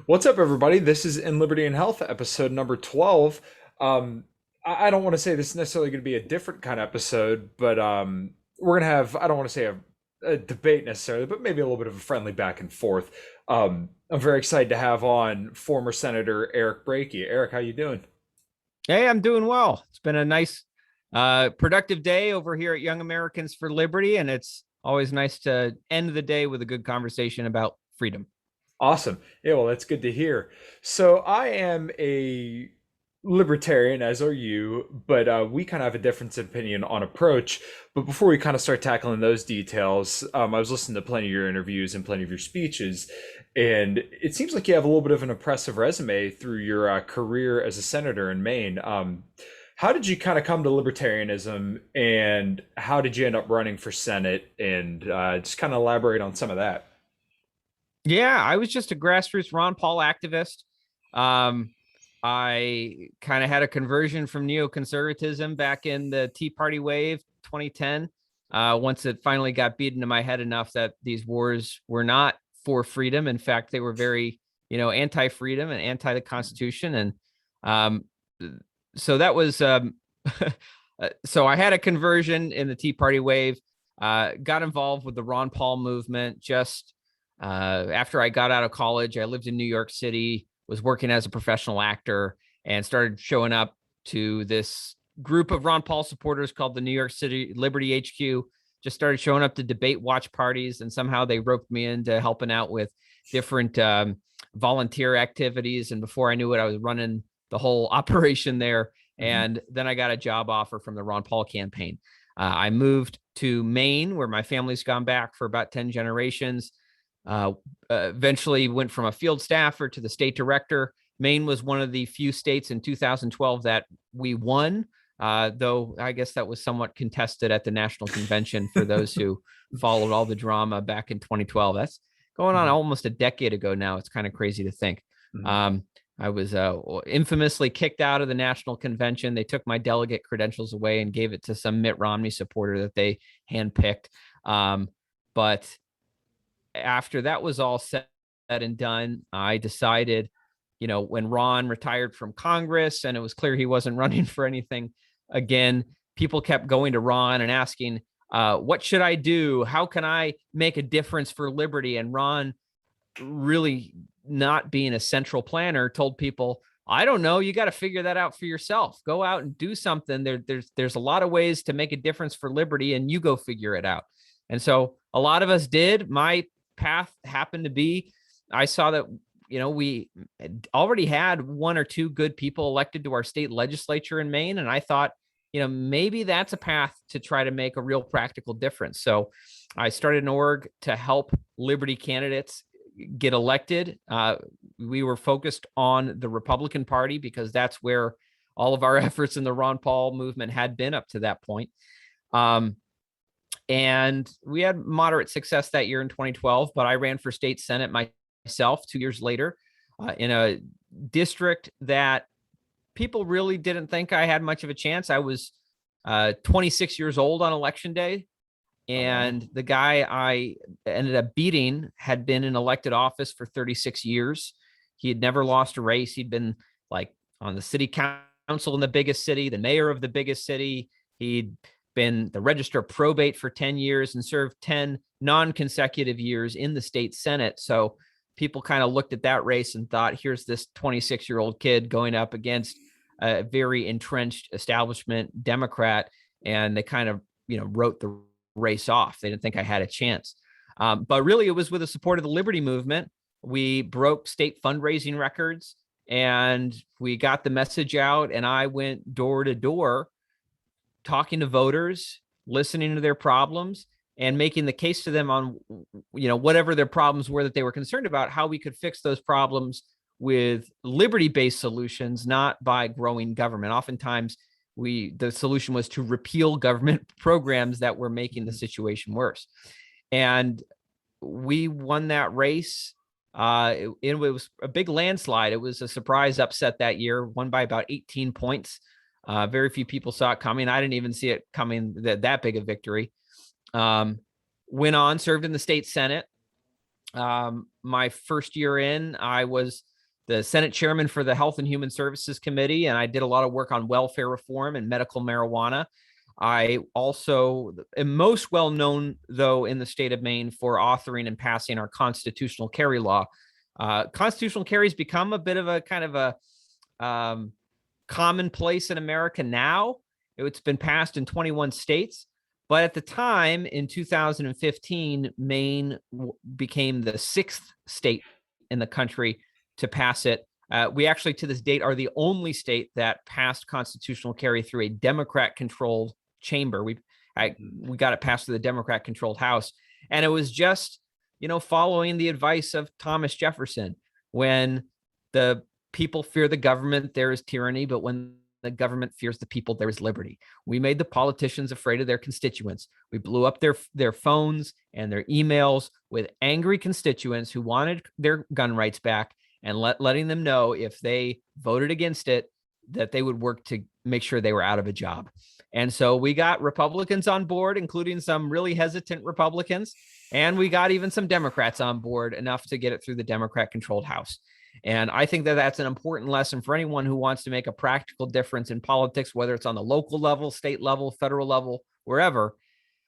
What's up, everybody? This is In Liberty and Health, episode number 12. I don't want to say this is necessarily going to be a different kind of episode, but we're going to have, I don't want to say a debate necessarily, but maybe a little bit of a friendly back and forth. I'm very excited to have on former Senator Eric Brakey. Eric, how you doing? Hey, I'm doing well. It's been a nice, productive day over here at Young Americans for Liberty, and it's always nice to end the day with a good conversation about freedom. Awesome. Yeah, well, that's good to hear. So I am a libertarian, as are you, but we kind of have a difference in opinion on approach. But before we kind of start tackling those details, I was listening to plenty of your interviews and plenty of your speeches, and it seems like you have a little bit of an impressive resume through your career as a senator in Maine. How did you kind of come to libertarianism, and how did you end up running for Senate? And just kind of elaborate on some of that. Yeah, I was just a grassroots Ron Paul activist. Um, I kind of had a conversion from neoconservatism back in the Tea Party wave 2010. Once it finally got beat into my head enough that these wars were not for freedom. In fact, they were very, anti-freedom and anti the Constitution. And um, so that was so I had a conversion in the Tea Party wave. Got involved with the Ron Paul movement just after I got out of college. I lived in New York City, was working as a professional actor, and started showing up to this group of Ron Paul supporters called the New York City Liberty HQ. Just started showing up to debate watch parties, and somehow they roped me into helping out with different volunteer activities. And before I knew it, I was running the whole operation there. Mhm. And then I got a job offer from the Ron Paul campaign. I moved to Maine, where my family's gone back for about 10 generations. Eventually went from a field staffer to the state director. Maine was one of the few states in 2012 that we won, though I guess that was somewhat contested at the national convention for those who followed all the drama back in 2012. That's going on Mhm. almost a decade ago now. It's kind of crazy to think. Mhm. Um, I was infamously kicked out of the national convention. They took my delegate credentials away and gave it to some Mitt Romney supporter that they handpicked. But after that was all said and done, I decided, when Ron retired from Congress and it was clear he wasn't running for anything again, people kept going to Ron and asking, what should I do? How can I make a difference for liberty? And Ron, really not being a central planner, told people, I don't know. You got to figure that out for yourself. Go out and do something. There's a lot of ways to make a difference for liberty, and you go figure it out. And so a lot of us did. My path happened to be, I saw that we already had one or two good people elected to our state legislature in Maine, and I thought, maybe that's a path to try to make a real practical difference. So I started an org to help liberty candidates get elected. We were focused on the Republican Party because that's where all of our efforts in the Ron Paul movement had been up to that point. Um, and we had moderate success that year in 2012, but I ran for state Senate myself 2 years later in a district that people really didn't think I had much of a chance. I was 26 years old on election day. Oh, wow. And the guy I ended up beating had been in elected office for 36 years. He had never lost a race. He'd been like on the city council in the biggest city, the mayor of the biggest city. He'd been the register of probate for 10 years and served 10 non-consecutive years in the state Senate. So people kind of looked at that race and thought, here's this 26-year-old kid going up against a very entrenched establishment Democrat. And they kind of, wrote the race off. They didn't think I had a chance. But really, it was with the support of the Liberty Movement. We broke state fundraising records and we got the message out. And I went door to door talking to voters, listening to their problems, and making the case to them on, whatever their problems were that they were concerned about, how we could fix those problems with liberty-based solutions, not by growing government. Oftentimes, the solution was to repeal government programs that were making the situation worse. And we won that race. It was a big landslide. It was a surprise upset that year, won by about 18 points. Very few people saw it coming. I didn't even see it coming, that big a victory. Went on, served in the state Senate, My first year in, I was the Senate chairman for the Health and Human Services Committee, and I did a lot of work on welfare reform and medical marijuana. I also am most well known, though, in the state of Maine for authoring and passing our constitutional carry law. Constitutional carry has become a bit of a kind of a commonplace in America now. It's been passed in 21 states. But at the time in 2015, Maine became the 6th state in the country to pass it. We actually, to this date, are the only state that passed constitutional carry through a Democrat-controlled chamber. We got it passed through the Democrat-controlled House, and it was just, following the advice of Thomas Jefferson. When the people fear the government, there is tyranny, but when the government fears the people, there is liberty. We made the politicians afraid of their constituents. We blew up their phones and their emails with angry constituents who wanted their gun rights back, and letting them know if they voted against it, that they would work to make sure they were out of a job. And so we got Republicans on board, including some really hesitant Republicans, and we got even some Democrats on board, enough to get it through the Democrat-controlled House. And I think that that's an important lesson for anyone who wants to make a practical difference in politics, whether it's on the local level, state level, federal level, wherever.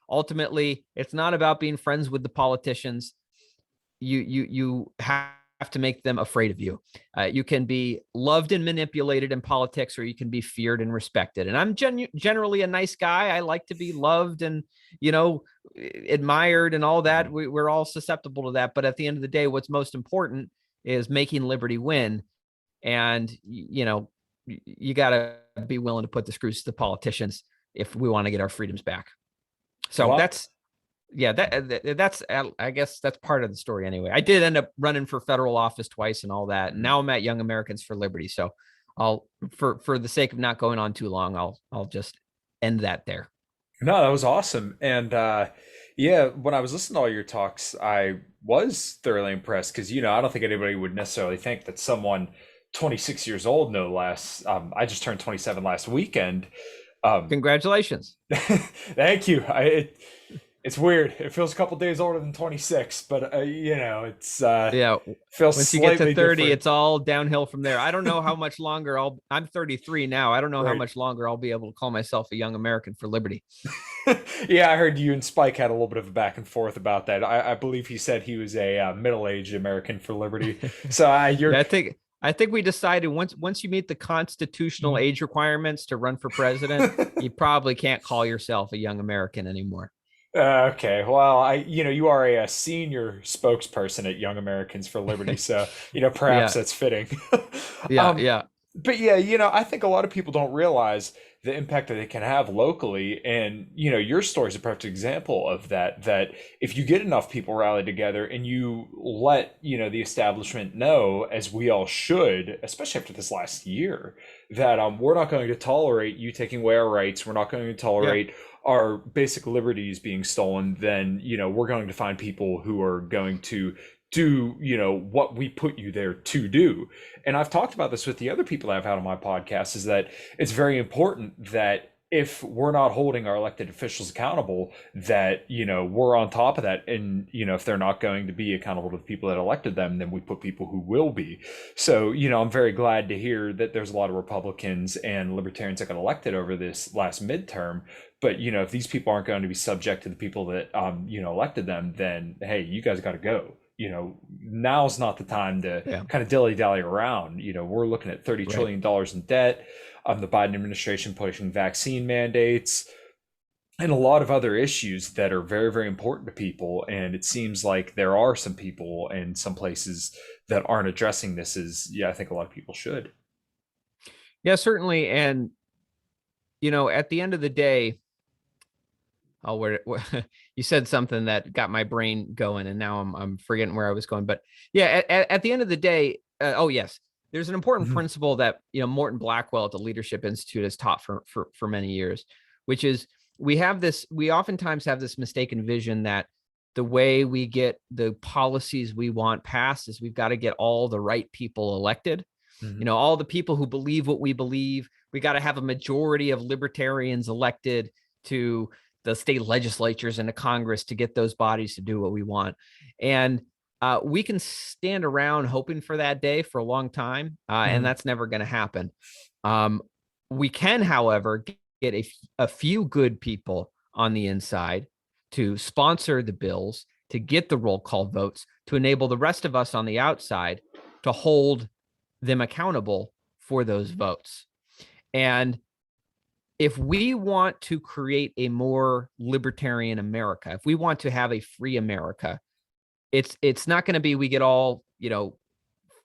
Ultimately, it's not about being friends with the politicians. You have to make them afraid of you. You can be loved and manipulated in politics, or you can be feared and respected. And I'm generally a nice guy. I like to be loved and, admired and all that. We're all susceptible to that. But at the end of the day, what's most important is making liberty win. And, you got to be willing to put the screws to the politicians if we want to get our freedoms back. So Well, that's I guess that's part of the story anyway. I did end up running for federal office twice and all that. And now I'm at Young Americans for Liberty. So I'll, for the sake of not going on too long, I'll just end that there. no, that was awesome. And yeah, when I was listening to all your talks, I was thoroughly impressed because, I don't think anybody would necessarily think that someone 26 years old, no less. I just turned 27 last weekend. Congratulations. Thank you. It's weird. It feels a couple days older than 26, but it's Yeah. feels Once you get to slightly 30, different. it's all downhill from there. I don't know how much longer I'm 33 now. I don't know how Right. much longer I'll be able to call myself a Young American for Liberty. Yeah, I heard you and Spike had a little bit of a back and forth about that. I believe he said he was a middle-aged American for Liberty. So Yeah, you're I think we decided once you meet the constitutional age requirements to run for president, you probably can't call yourself a Young American anymore. Okay. Well, you are a senior spokesperson at Young Americans for Liberty, so perhaps Yeah, that's fitting. yeah, um, yeah, but yeah, I think a lot of people don't realize the impact that it can have locally, and your story is a perfect example of that. That if you get enough people rallied together and you let the establishment know, as we all should, especially after this last year, that we're not going to tolerate you taking away our rights, we're not going to yeah. tolerate our basic liberties being stolen, then we're going to find people who are going to do what we put you there to do. And I've talked about this with the other people I've had on my podcast, is that it's very important that if we're not holding our elected officials accountable, that we're on top of that. And if they're not going to be accountable to the people that elected them, then we put people who will be. So I'm very glad to hear that there's a lot of Republicans and libertarians that got elected over this last midterm. But if these people aren't going to be subject to the people that elected them, then hey, you guys got to go. Now's not the time to Yeah. kind of dilly-dally around. We're looking at $30 Right. trillion in debt. The Biden administration pushing vaccine mandates and a lot of other issues that are very, very important to people. And it seems like there are some people in some places that aren't addressing this as, I think a lot of people should. Yeah, certainly. And at the end of the day, you said something that got my brain going, and now I'm forgetting where I was going. But yeah, at the end of the day, oh yes, there's an important Mhm. principle that Morton Blackwell at the Leadership Institute has taught for many years, which is we oftentimes have this mistaken vision that the way we get the policies we want passed is we've got to get all the right people elected. Mhm. All the people who believe what we believe. We got to have a majority of libertarians elected to the state legislatures and the Congress to get those bodies to do what we want. And We can stand around hoping for that day for a long time, and Mhm. that's never going to happen. Um, we can, however, get a few good people on the inside to sponsor the bills, to get the roll call votes, to enable the rest of us on the outside to hold them accountable for those votes. And if we want to create a more libertarian America, if we want to have a free America, it's not going to be we get all,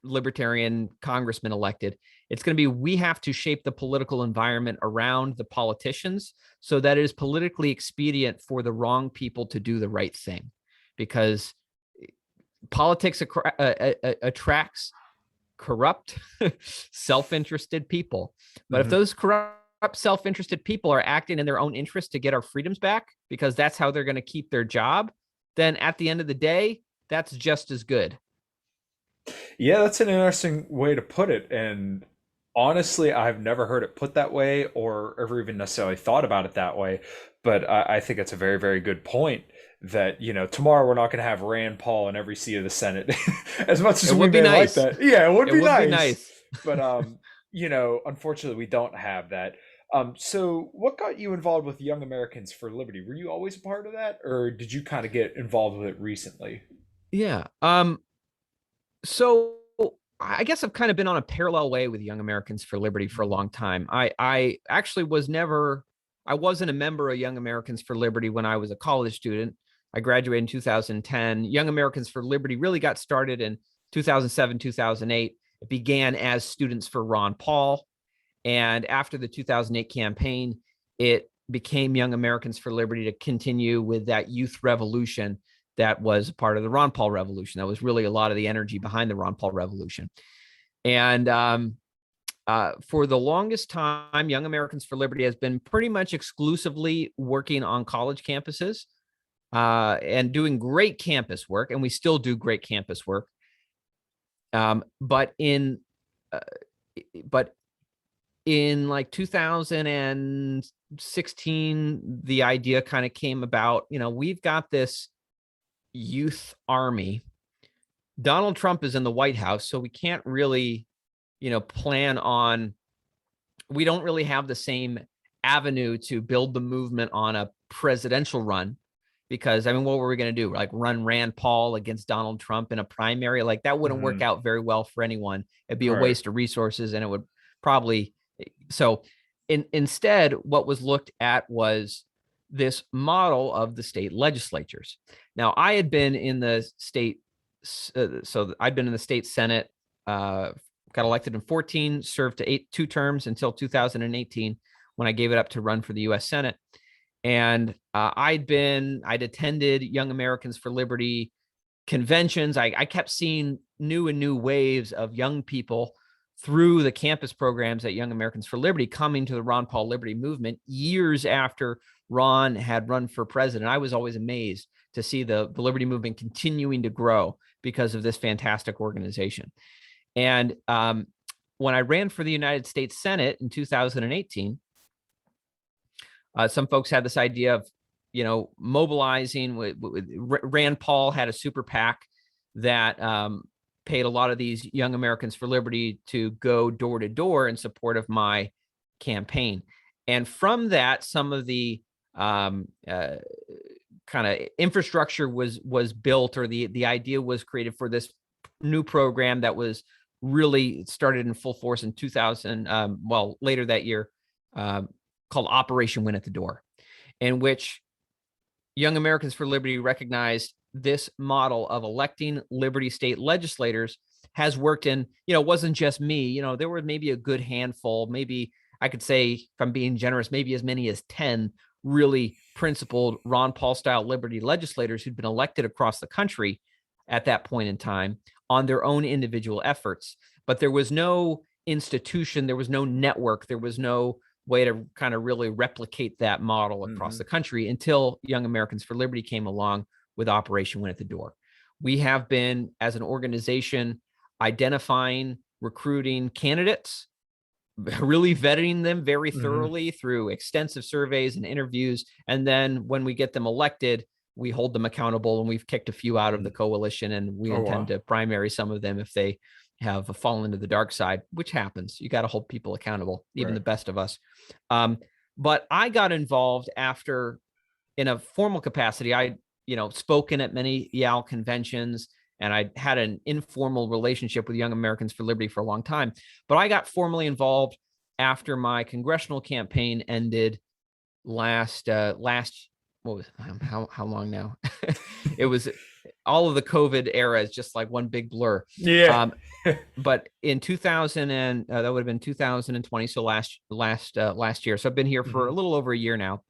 libertarian congressmen elected. It's going to be we have to shape the political environment around the politicians so that it is politically expedient for the wrong people to do the right thing, because politics attracts corrupt, self-interested people. But if Mhm. those corrupt, self-interested people are acting in their own interest to get our freedoms back, because that's how they're going to keep their job, then at the end of the day, that's just as good. Yeah, that's an interesting way to put it. And honestly, I've never heard it put that way or ever even necessarily thought about it that way. But I think it's a very, very good point that, tomorrow we're not going to have Rand Paul in every seat of the Senate. As much It as we would be may like nice. that. Yeah, it would It be would be nice. nice. But, unfortunately, we don't have that. So what got you involved with Young Americans for Liberty? Were you always a part of that, or did you kind of get involved with it recently? Yeah. So I guess I've kind of been on a parallel way with Young Americans for Liberty for a long time. I actually I wasn't a member of Young Americans for Liberty when I was a college student. I graduated in 2010. Young Americans for Liberty really got started in 2007, 2008. It began as Students for Ron Paul. And after the 2008 campaign, it became Young Americans for Liberty to continue with that youth revolution that was part of the Ron Paul revolution. That was really a lot of the energy behind the Ron Paul revolution. And for the longest time, Young Americans for Liberty has been pretty much exclusively working on college campuses and doing great campus work. And we still do great campus work. But uh, but in like 2016, the idea kind of came about. We've got this youth army. Donald Trump is in the White House, so we can't really, plan on, we don't really have the same avenue to build the movement on a presidential run. Because, I mean, what were we going to do? Like run Rand Paul against Donald Trump in a primary? Like that wouldn't work Hmm. out very well for anyone. It'd be a Right. waste of resources, and it would probably, so instead, what was looked at was this model of the state legislatures. Now, I had been in the state, so I'd been in the state Senate, got elected in 14, served to 2 terms until 2018 when I gave it up to run for the U.S. Senate. And I'd attended Young Americans for Liberty conventions. I kept seeing new and new waves of young people through the campus programs at Young Americans for Liberty coming to the Ron Paul Liberty movement years after Ron had run for president. I was always amazed to see the Liberty movement continuing to grow because of this fantastic organization. And when I ran for the United States Senate in 2018, some folks had this idea of, mobilizing. Rand Paul had a super PAC that paid a lot of these Young Americans for Liberty to go door to door in support of my campaign. And from that, some of the kind of infrastructure was built, or the idea was created for this new program that was really started in full force in 2000, later that year, um, called Operation Win at the Door, in which Young Americans for Liberty recognized this model of electing Liberty state legislators has worked in, it wasn't just me. There were maybe a good handful, maybe I could say, if I'm being generous, maybe as many as 10 really principled Ron Paul style Liberty legislators who'd been elected across the country at that point in time on their own individual efforts. But there was no institution, there was no network, there was no way to kind of really replicate that model across Hmm. the country until Young Americans for Liberty came along with Operation Win at the Door. We have been, as an organization, identifying, recruiting candidates, really vetting them very Hmm. thoroughly through extensive surveys and interviews. And then when we get them elected, we hold them accountable, and we've kicked a few out of the coalition, and we Oh, intend wow. to primary some of them if they have fallen to the dark side, which happens. You got to hold people accountable, even Right. the best of us. But I got involved after, in a formal capacity. I, spoken at many YAL conventions, and I had an informal relationship with Young Americans for Liberty for a long time. But I got formally involved after my congressional campaign ended last what was how long now? It was all of the COVID era is just like one big blur. Yeah. Um, but in 2000 and that would have been 2020, so last year. So I've been here for a Mhm. little over a year now.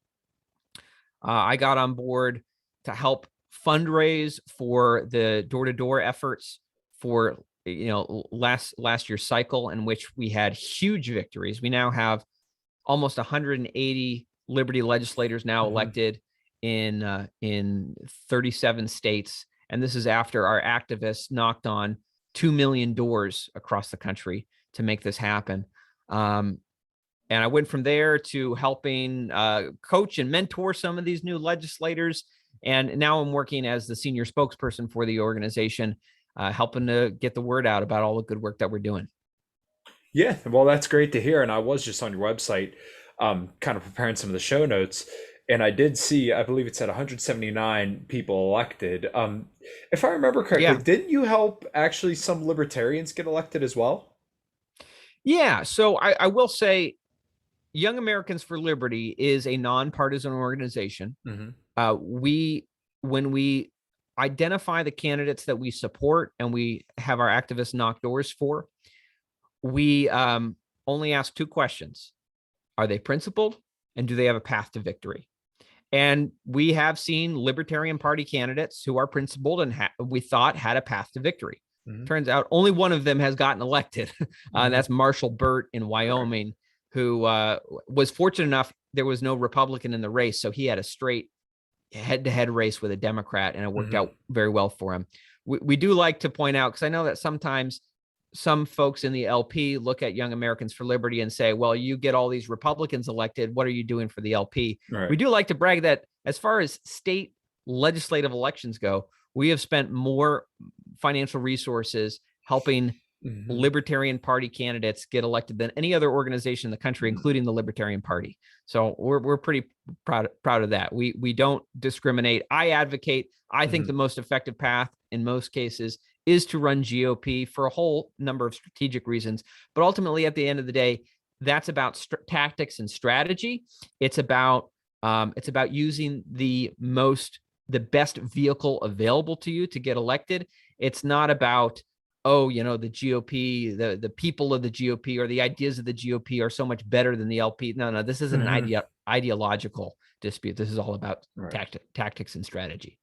I got on board to help fundraise for the door-to-door efforts for last year's cycle, in which we had huge victories. We now have almost 180 Liberty legislators now Mhm. elected in 37 states, and this is after our activists knocked on 2 million doors across the country to make this happen. And I went from there to helping coach and mentor some of these new legislators. And now I'm working as the senior spokesperson for the organization, helping to get the word out about all the good work that we're doing. Yeah, well, that's great to hear. And I was just on your website, kind of preparing some of the show notes, and I did see, I believe it said 179 people elected. If I remember correctly, Yeah. didn't you help actually some libertarians get elected as well? Yeah. So I will say Young Americans for Liberty is a nonpartisan organization. Hmm. We, when we identify the candidates that we support and we have our activists knock doors for, we only ask two questions. Are they principled? And do they have a path to victory? And we have seen Libertarian Party candidates who are principled and we thought had a path to victory. Hmm. Turns out only one of them has gotten elected. And Hmm. that's Marshall Burt in Correct. Wyoming, who was fortunate enough there was no Republican in the race. So he had a straight head-to-head race with a Democrat, and it worked Hmm. out very well for him. We do like to point out, because I know that sometimes some folks in the LP look at Young Americans for Liberty and say, well, you get all these Republicans elected. What are you doing for the LP? Right. We do like to brag that as far as state legislative elections go, we have spent more financial resources helping Hmm. Libertarian Party candidates get elected than any other organization in the country, including the Libertarian Party. So we're pretty proud of that. We don't discriminate. I advocate. I think Hmm. the most effective path in most cases is to run GOP for a whole number of strategic reasons. But ultimately, at the end of the day, that's about tactics and strategy. It's about using the best vehicle available to you to get elected. It's not about, oh, the GOP, the people of the GOP or the ideas of the GOP are so much better than the LP. No, this isn't Hmm. an ideological dispute. This is all about Right. tactics and strategy.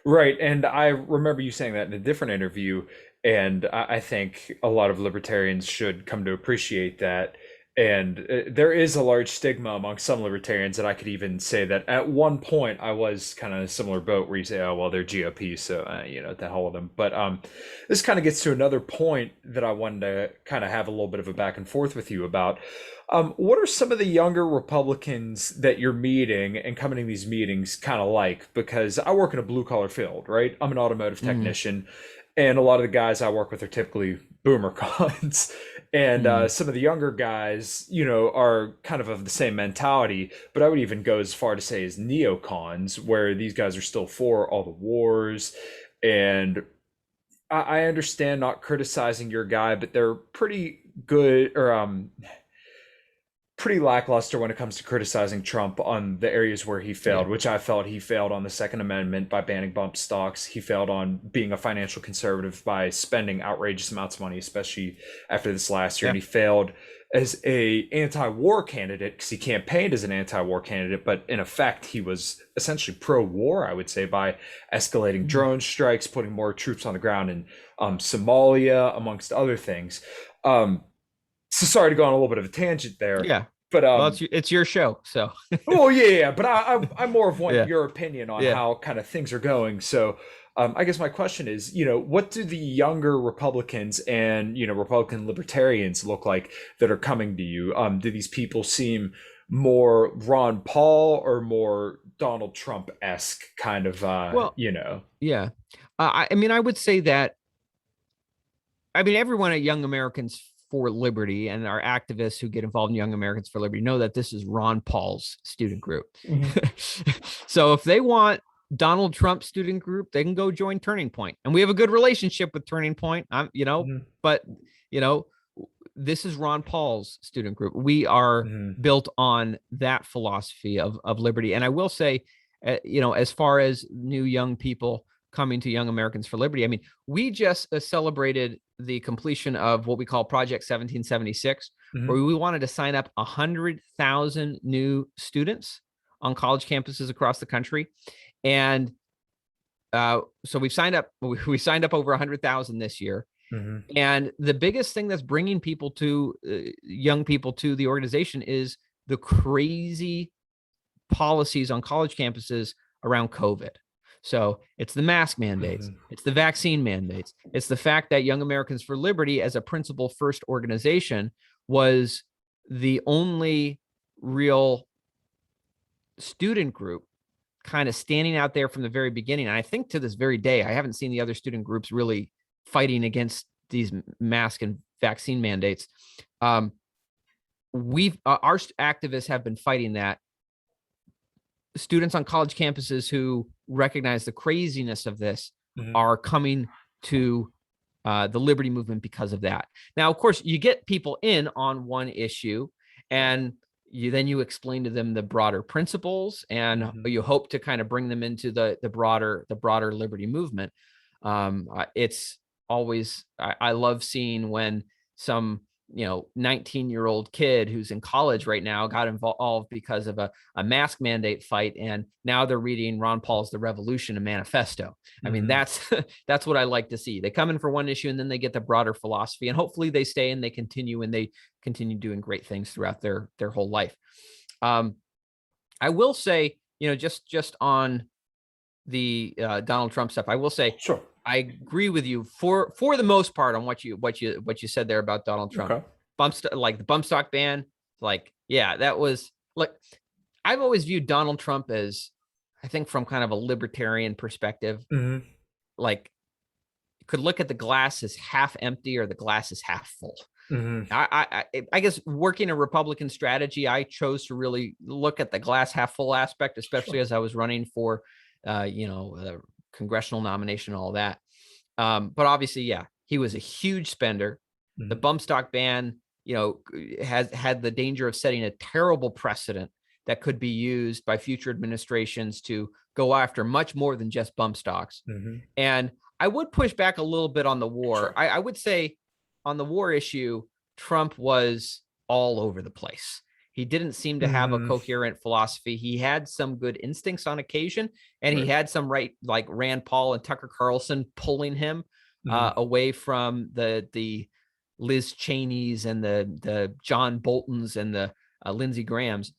Right. And I remember you saying that in a different interview. And I think a lot of libertarians should come to appreciate that. And there is a large stigma among some libertarians. And I could even say that at one point I was kind of in a similar boat where you say, oh, well, they're GOP. So, the hell with them. But this kind of gets to another point that I wanted to kind of have a little bit of a back and forth with you about. What are some of the younger Republicans that you're meeting and coming to these meetings kind of like? Because I work in a blue collar field, right? I'm an automotive Mm, technician, and a lot of the guys I work with are typically boomer cons. And mm, some of the younger guys, are kind of the same mentality, but I would even go as far to say as neocons, where these guys are still for all the wars. And I understand not criticizing your guy, but they're pretty good, or pretty lackluster when it comes to criticizing Trump on the areas where he yeah. failed, which I felt he failed on the Second Amendment by banning bump stocks. He failed on being a financial conservative by spending outrageous amounts of money, especially after this last year. Yeah. And he failed as a anti-war candidate because he campaigned as an anti-war candidate, but in effect he was essentially pro-war, I would say, by escalating Mm, drone strikes, putting more troops on the ground in Somalia, amongst other things. Um, so sorry to go on a little bit of a tangent there, yeah. but Well, it's your show, so well, yeah, yeah, but I more of want yeah, your opinion on yeah. how kind of things are going. So, I guess my question is, what do the younger Republicans and Republican libertarians look like that are coming to you? Do these people seem more Ron Paul or more Donald Trump-esque kind of Well, you know. yeah. I mean, I would say that, I mean, everyone at Young Americans for Liberty and our activists who get involved in Young Americans for Liberty know that this is Ron Paul's student group. Mhm. So if they want Donald Trump's student group, they can go join Turning Point. And we have a good relationship with Turning Point. Mhm. But you know, this is Ron Paul's student group. We are Mhm. built on that philosophy of liberty. And I will say, as far as new young people coming to Young Americans for Liberty, I mean, we just celebrated the completion of what we call Project 1776, Mhm. where we wanted to sign up 100,000 new students on college campuses across the country. And so we signed up over 100,000 this year. Mhm. And the biggest thing that's bringing people to young people to the organization is the crazy policies on college campuses around COVID. So it's the mask mandates, Mhm. it's the vaccine mandates, it's the fact that Young Americans for Liberty, as a principle first organization, was the only real student group kind of standing out there from the very beginning. And I think to this very day, I haven't seen the other student groups really fighting against these mask and vaccine mandates. Our activists have been fighting that. Students on college campuses who recognize the craziness of this Mhm. are coming to the liberty movement because of that. Now, of course, you get people in on one issue, and you explain to them the broader principles, and Mhm. you hope to kind of bring them into the broader liberty movement. It's always, I love seeing when some 19-year-old kid who's in college right now got involved because of a mask mandate fight, and now they're reading Ron Paul's The Revolution and Manifesto. I mean, Mhm. that's what I like to see. They come in for one issue and then they get the broader philosophy, and hopefully they stay and they continue doing great things throughout their whole life. Um, I will say, just on the Donald Trump stuff, I will say Sure. I agree with you for the most part on what you said there about Donald Trump. Okay. Like the bump stock ban, like, yeah, that was like, I've always viewed Donald Trump as, I think, from kind of a libertarian perspective, Mhm. like, you could look at the glass as half empty or the glass is half full. Mhm. I guess working a Republican strategy, I chose to really look at the glass half full aspect, especially Sure. as I was running for, congressional nomination and all that. But obviously, yeah, he was a huge spender. The Mhm. bump stock ban, has had the danger of setting a terrible precedent that could be used by future administrations to go after much more than just bump stocks. Mhm. And I would push back a little bit on the war. Sure. I would say on the war issue, Trump was all over the place. He didn't seem to have a Mhm. coherent philosophy. He had some good instincts on occasion, and he Right. had some, right, like Rand Paul and Tucker Carlson pulling him Mhm. away from the Liz Cheneys and the John Boltons and the Lindsey Grahams.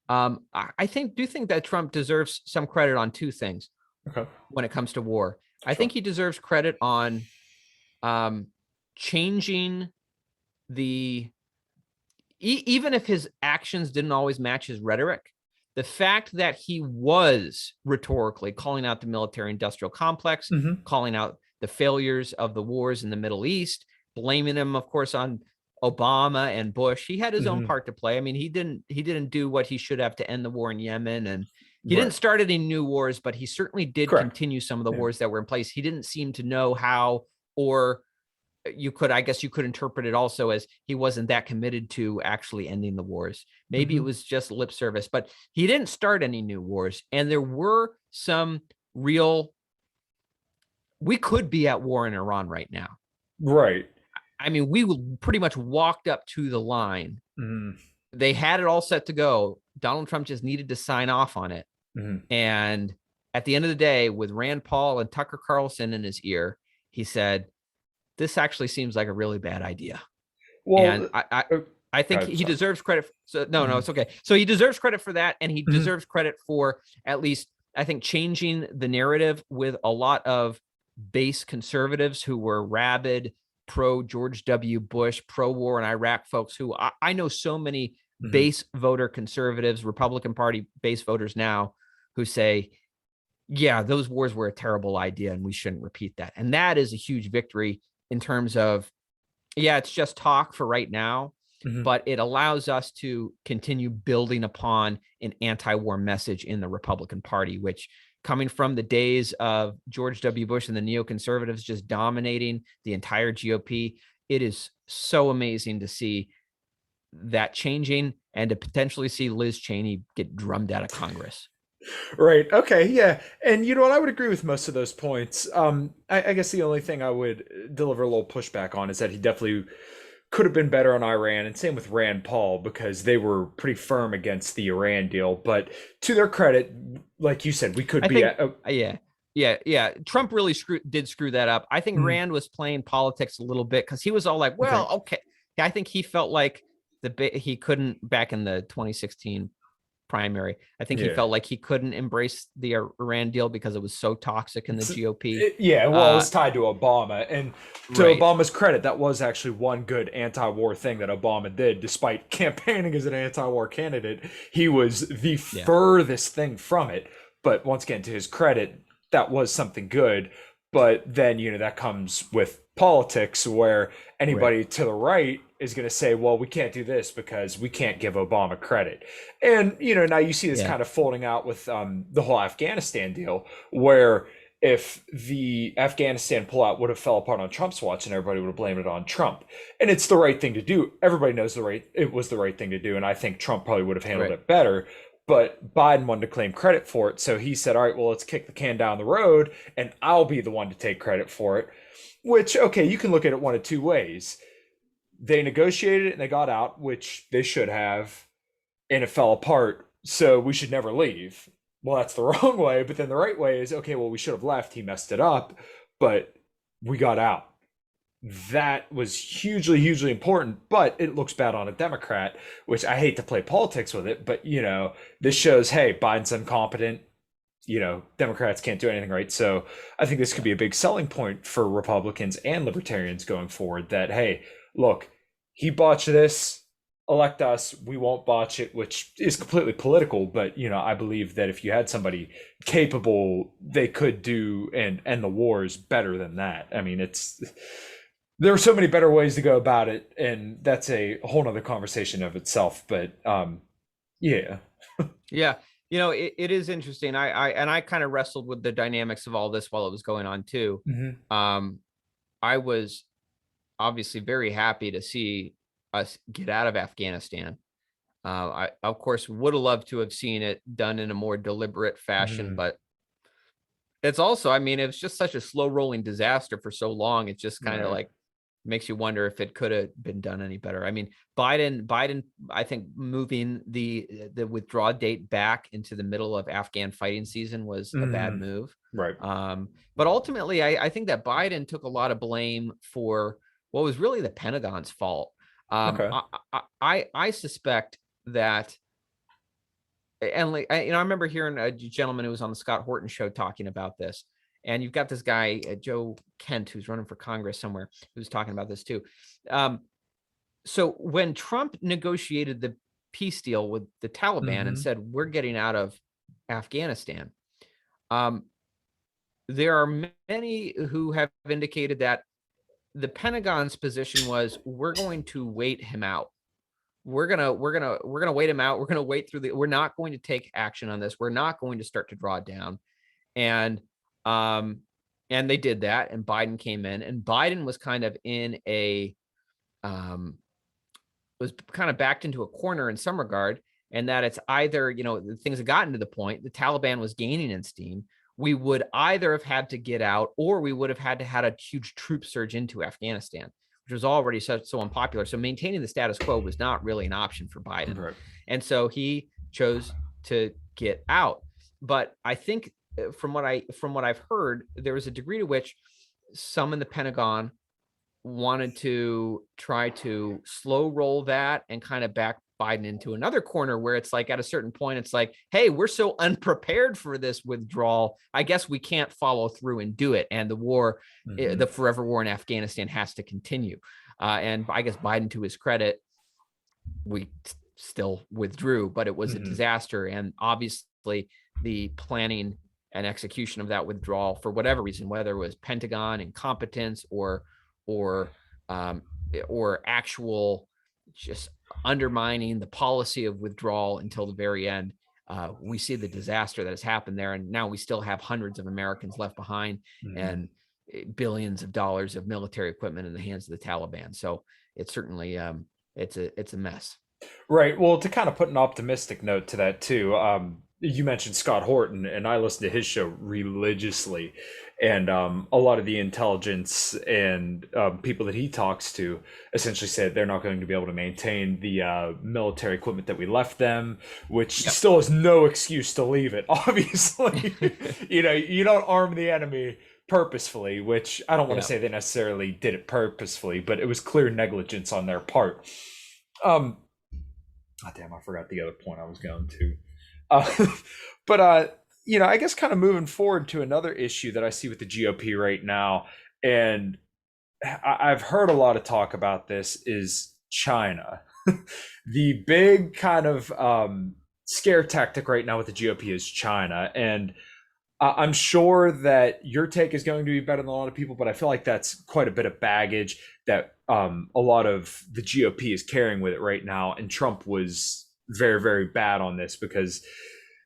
I think that Trump deserves some credit on two things Okay. when it comes to war. I Sure. think he deserves credit on um, changing the even if his actions didn't always match his rhetoric, the fact that he was rhetorically calling out the military industrial complex, Mhm. calling out the failures of the wars in the Middle East, blaming him, of course, on Obama and Bush. He had his own Mhm. part to play. I mean, he didn't do what he should have to end the war in Yemen, and he didn't Right. start any new wars, but he certainly did Correct. continue some of the Yeah. wars that were in place. He didn't seem to know how, or I guess you could interpret it also as he wasn't that committed to actually ending the wars. Maybe it Mhm. was just lip service, but he didn't start any new wars. And there were some real, we could be at war in Iran right now. Right. I mean, we pretty much walked up to the line. Mhm. They had it all set to go. Donald Trump just needed to sign off on it. Mhm. And at the end of the day, with Rand Paul and Tucker Carlson in his ear, he said, this actually seems like a really bad idea. And Well, I think I'm he sorry. deserves credit. So no, Mhm. it's okay. So he deserves credit for that, and he Mhm. deserves credit for at least, I think, changing the narrative with a lot of base conservatives who were rabid pro George W. Bush, pro war in Iraq folks who I know so many Hmm. base voter conservatives, Republican Party base voters now, who say, yeah, those wars were a terrible idea and we shouldn't repeat that. And that is a huge victory in terms of, yeah, it's just talk for right now, Hmm. but it allows us to continue building upon an anti-war message in the Republican Party, which, coming from the days of George W. Bush and the neoconservatives just dominating the entire GOP, it is so amazing to see that changing and to potentially see Liz Cheney get drummed out of Congress. Right. Okay. Yeah. And you know what? I would agree with most of those points. I guess the only thing I would deliver a little pushback on is that he definitely could have been better on Iran, and same with Rand Paul, because they were pretty firm against the Iran deal. But to their credit, like you said, we could I be think, at. Oh, yeah. Trump really did screw that up. I think mm, Rand was playing politics a little bit because he was all like, okay. well, okay. I think he felt like he couldn't, back in the 2016 primary. I think he Yeah. felt like he couldn't embrace the Iran deal because it was so toxic in the GOP. Yeah, well, it Uh, was tied to Obama. And to right. Obama's credit, that was actually one good anti war thing that Obama did. Despite campaigning as an anti war candidate, he was the Yeah. furthest thing from it. But once again, to his credit, that was something good. But then, that comes with politics where Right. anybody to the right is going to say, well, we can't do this because we can't give Obama credit. And, now you see this Yeah. kind of folding out with the whole Afghanistan deal, where if the Afghanistan pullout would have fell apart on Trump's watch, and everybody would have blamed it on Trump. And it's the right thing to do. Everybody knows it was the right thing to do, and I think Trump probably would have handled Right. it better. But Biden wanted to claim credit for it, so he said, "All right, well, let's kick the can down the road, and I'll be the one to take credit for it." Which, okay, you can look at it one of two ways. They negotiated it and they got out, which they should have, and it fell apart. So we should never leave. Well, that's the wrong way. But then the right way is, okay, well, we should have left. He messed it up, but we got out. That was hugely, hugely important, but it looks bad on a Democrat, which I hate to play politics with it, but this shows, hey, Biden's incompetent. Democrats can't do anything right. So I think this could be a big selling point for Republicans and libertarians going forward that, hey, look, he botched this, elect us, we won't botch it, which is completely political. But, I believe that if you had somebody capable, they could do and end the wars better than that. I mean, there are so many better ways to go about it. And that's a whole nother conversation of itself. But yeah. Yeah. It is interesting. I kind of wrestled with the dynamics of all this while it was going on too. Hmm. I was obviously very happy to see us get out of Afghanistan. I, of course, would have loved to have seen it done in a more deliberate fashion, Hmm. but it's also, I mean, it was just such a slow rolling disaster for so long. It just kind of Right. like makes you wonder if it could have been done any better. I mean, Biden, I think moving the withdrawal date back into the middle of Afghan fighting season was a bad Hmm. move. Right. But ultimately, I think that Biden took a lot of blame for what was really the Pentagon's fault. Okay. I suspect that, and like I remember hearing a gentleman who was on the Scott Horton show talking about this, and you've got this guy Joe Kent who's running for Congress somewhere who's talking about this too. So when Trump negotiated the peace deal with the Taliban and Hmm. said we're getting out of Afghanistan, um, there are many who have indicated that the Pentagon's position was we're going to wait him out. We're gonna wait him out. We're gonna wait through we're not going to take action on this. We're not going to start to draw down. And um and they did that, and Biden came in, and Biden was kind of in a was kind of backed into a corner in some regard, and that it's either, things have gotten to the point the Taliban was gaining in steam. We would either have had to get out, or we would have had to had a huge troop surge into Afghanistan, which was already so unpopular. So maintaining the status quo was not really an option for Biden. Right. And so he chose to get out. But I think from what I've heard, there was a degree to which some in the Pentagon wanted to try to slow roll that and kind of back Biden into another corner where it's like at a certain point, it's like, hey, we're so unprepared for this withdrawal. I guess we can't follow through and do it. And the war, Hmm. the forever war in Afghanistan has to continue. And I guess Biden, to his credit, we still withdrew, but it was a Hmm. disaster. And obviously the planning and execution of that withdrawal, for whatever reason, whether it was Pentagon incompetence or um, or actual just undermining the policy of withdrawal until the very end, we see the disaster that has happened there. And now we still have hundreds of Americans left behind Hmm. and billions of dollars of military equipment in the hands of the Taliban. So it's certainly it's a mess. Right. Well, to kind of put an optimistic note to that too, you mentioned Scott Horton, and I listen to his show religiously, and a lot of the intelligence and people that he talks to essentially said they're not going to be able to maintain the military equipment that we left them, which Yep. still is no excuse to leave it. Obviously, you don't arm the enemy purposefully, which I don't want to Yeah. say they necessarily did it purposefully, but it was clear negligence on their part. Um, Oh, damn, I forgot the other point I was going to. Uh, but I guess kind of moving forward to another issue that I see with the GOP right now, and I've heard a lot of talk about this is China. The big kind of scare tactic right now with the GOP is China, and I'm sure that your take is going to be better than a lot of people, but I feel like that's quite a bit of baggage that a lot of the GOP is carrying with it right now. And Trump was very, very bad on this because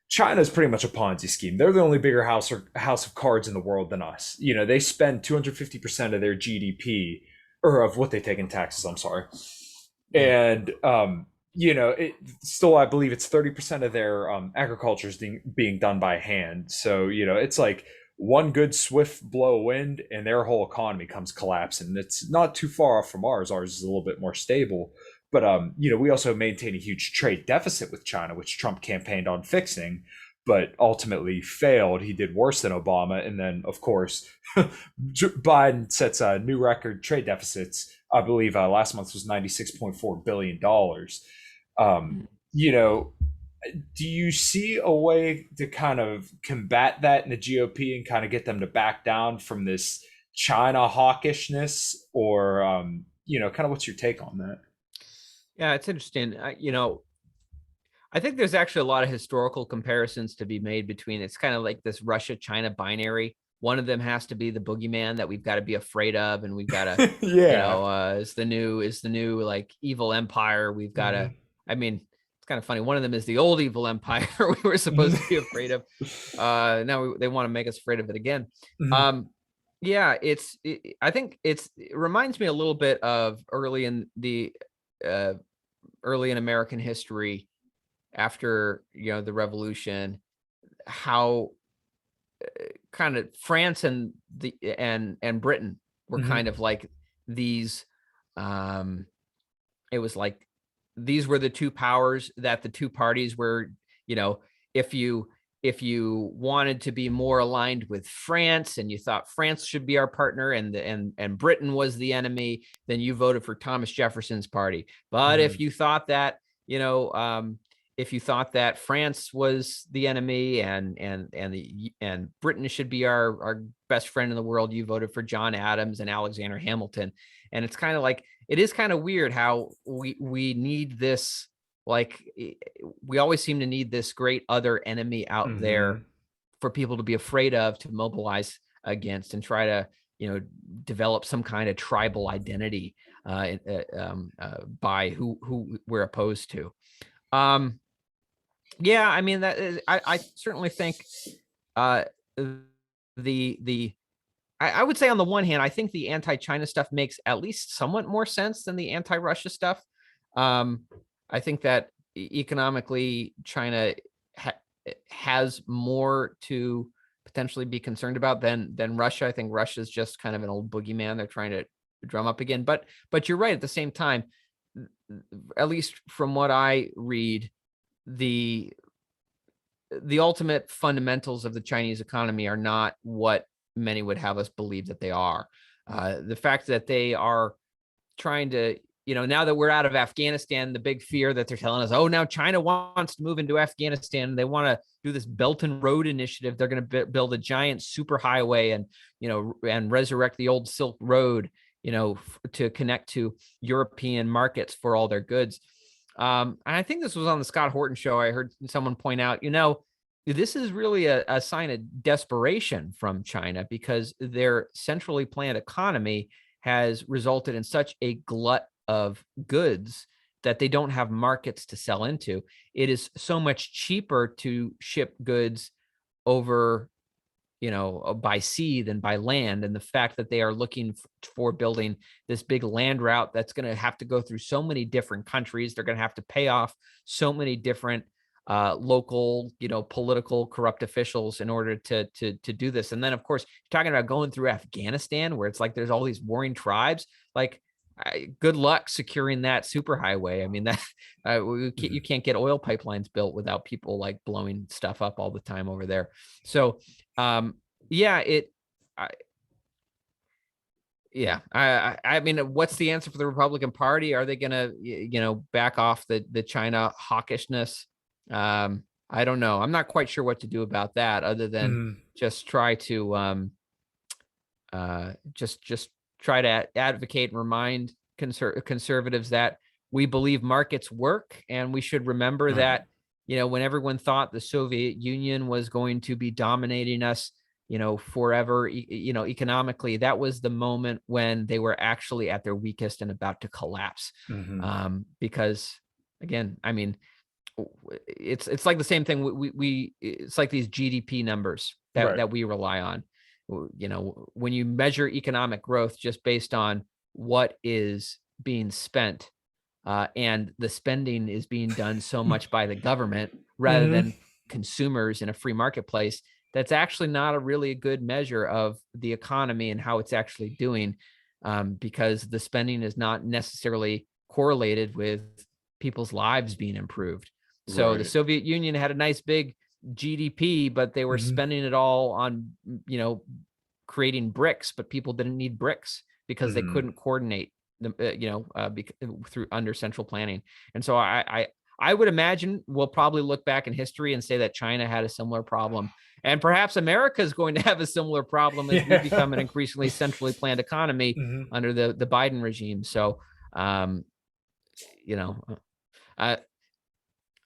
China is pretty much a Ponzi scheme. They're the only bigger house of cards in the world than us. They spend 250% of their GDP or of what they take in taxes. I'm sorry, Yeah. and it still I believe it's 30% of their agriculture is being done by hand. So it's like one good swift blow of wind and their whole economy comes collapsing. It's not too far off from ours. Ours is a little bit more stable, but we also maintain a huge trade deficit with China, which Trump campaigned on fixing, but ultimately failed. He did worse than Obama, and then of course Biden sets a new record trade deficits. I believe last month was $96.4 billion. Um, you know, do you see a way to kind of combat that in the GOP and kind of get them to back down from this China hawkishness, or kind of what's your take on that? Yeah, it's interesting. I think there's actually a lot of historical comparisons to be made between it's kind of like this Russia China binary. One of them has to be the boogeyman that we've got to be afraid of, and we've got to, Yeah. is the new like evil empire. We've got to. Mhm. I mean, it's kind of funny. One of them is the old evil empire we were supposed to be afraid of. Now they want to make us afraid of it again. Mhm. Um, yeah, I think it reminds me a little bit of uh, early in American history after the revolution, how kind of France and Britain were kind Mhm. of like these um it was like these were the two powers that the two parties were, you know, if you wanted to be more aligned with France and you thought France should be our partner and Britain was the enemy, then you voted for Thomas Jefferson's party. But Mhm. you know, um, if you thought that France was the enemy and Britain should be our best friend in the world, you voted for John Adams and Alexander Hamilton. And it's kind of like it is kind of weird how we need this, like we always seem to need this great other enemy out there Mhm. for people to be afraid of, to mobilize against and try to develop some kind of tribal identity by who we're opposed to. um yeah, I mean that is, I certainly think uh the I would say on the one hand, I think the anti-China stuff makes at least somewhat more sense than the anti-Russia stuff. Um, I think that economically, China has more to potentially be concerned about than Russia. I think Russia is just kind of an old boogeyman they're trying to drum up again. But you're right. At the same time, at least from what I read, the the ultimate fundamentals of the Chinese economy are not what many would have us believe that they are. The fact that they are trying to, now that we're out of Afghanistan, the big fear that they're telling us, oh, now China wants to move into Afghanistan. They want to do this Belt and Road initiative. They're going to build a giant super highway and resurrect the old Silk Road, to connect to European markets for all their goods. And I think this was on the Scott Horton show. I heard someone point out, this is really a sign of desperation from China because their centrally planned economy has resulted in such a glut of goods that they don't have markets to sell into. It is so much cheaper to ship goods over, by sea than by land. And the fact that they are looking for building this big land route that's going to have to go through so many different countries. They're going to have to pay off so many different local, political corrupt officials in order to do this. And then, of course, you're talking about going through Afghanistan, where it's like there's all these warring tribes. Like, good luck securing that superhighway. I mean, that you can't get oil pipelines built without people like blowing stuff up all the time over there. So, yeah, I mean, what's the answer for the Republican Party? Are they going to, back off the China hawkishness? I don't know. I'm not quite sure what to do about that, other than just try to just try to advocate and remind conservatives that we believe markets work, and we should remember that, when everyone thought the Soviet Union was going to be dominating us, forever, economically, that was the moment when they were actually at their weakest and about to collapse. Because again, I mean, it's like the same thing. It's like these GDP numbers that we rely on. When you measure economic growth just based on what is being spent, and the spending is being done so much by the government rather than consumers in a free marketplace, that's actually not a really good measure of the economy and how it's actually doing, because the spending is not necessarily correlated with people's lives being improved. So the Soviet Union had a nice big GDP, but they were spending it all on, creating bricks, but people didn't need bricks because they couldn't coordinate them, through under central planning. And so I would imagine we'll probably look back in history and say that China had a similar problem, and perhaps America is going to have a similar problem as we become an increasingly centrally planned economy under the Biden regime. So,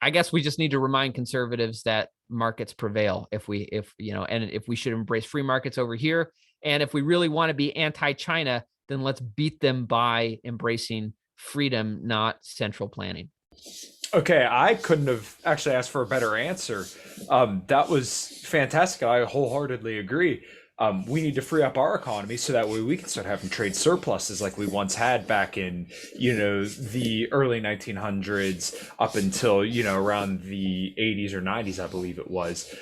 I guess we just need to remind conservatives that markets prevail and if we should embrace free markets over here. And if we really want to be anti-China, then let's beat them by embracing freedom, not central planning. Okay, I couldn't have actually asked for a better answer. That was fantastic. I wholeheartedly agree. We need to free up our economy so that way we can start having trade surpluses like we once had back in, the early 1900s up until, around the 80s or 90s, I believe it was.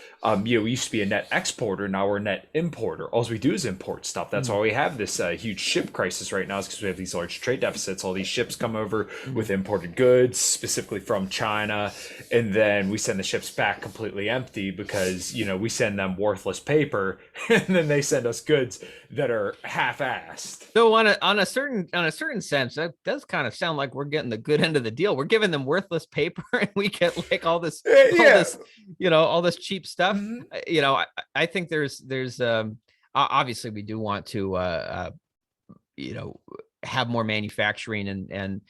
We used to be a net exporter. Now we're a net importer. All we do is import stuff. That's why we have this huge ship crisis right now, is because we have these large trade deficits. All these ships come over with imported goods, specifically from China, and then we send the ships back completely empty because, we send them worthless paper, and then they send us goods that are half-assed. So on a certain sense, that does kind of sound like we're getting the good end of the deal. We're giving them worthless paper, and we get like all this cheap stuff. I think there's obviously we do want to have more manufacturing and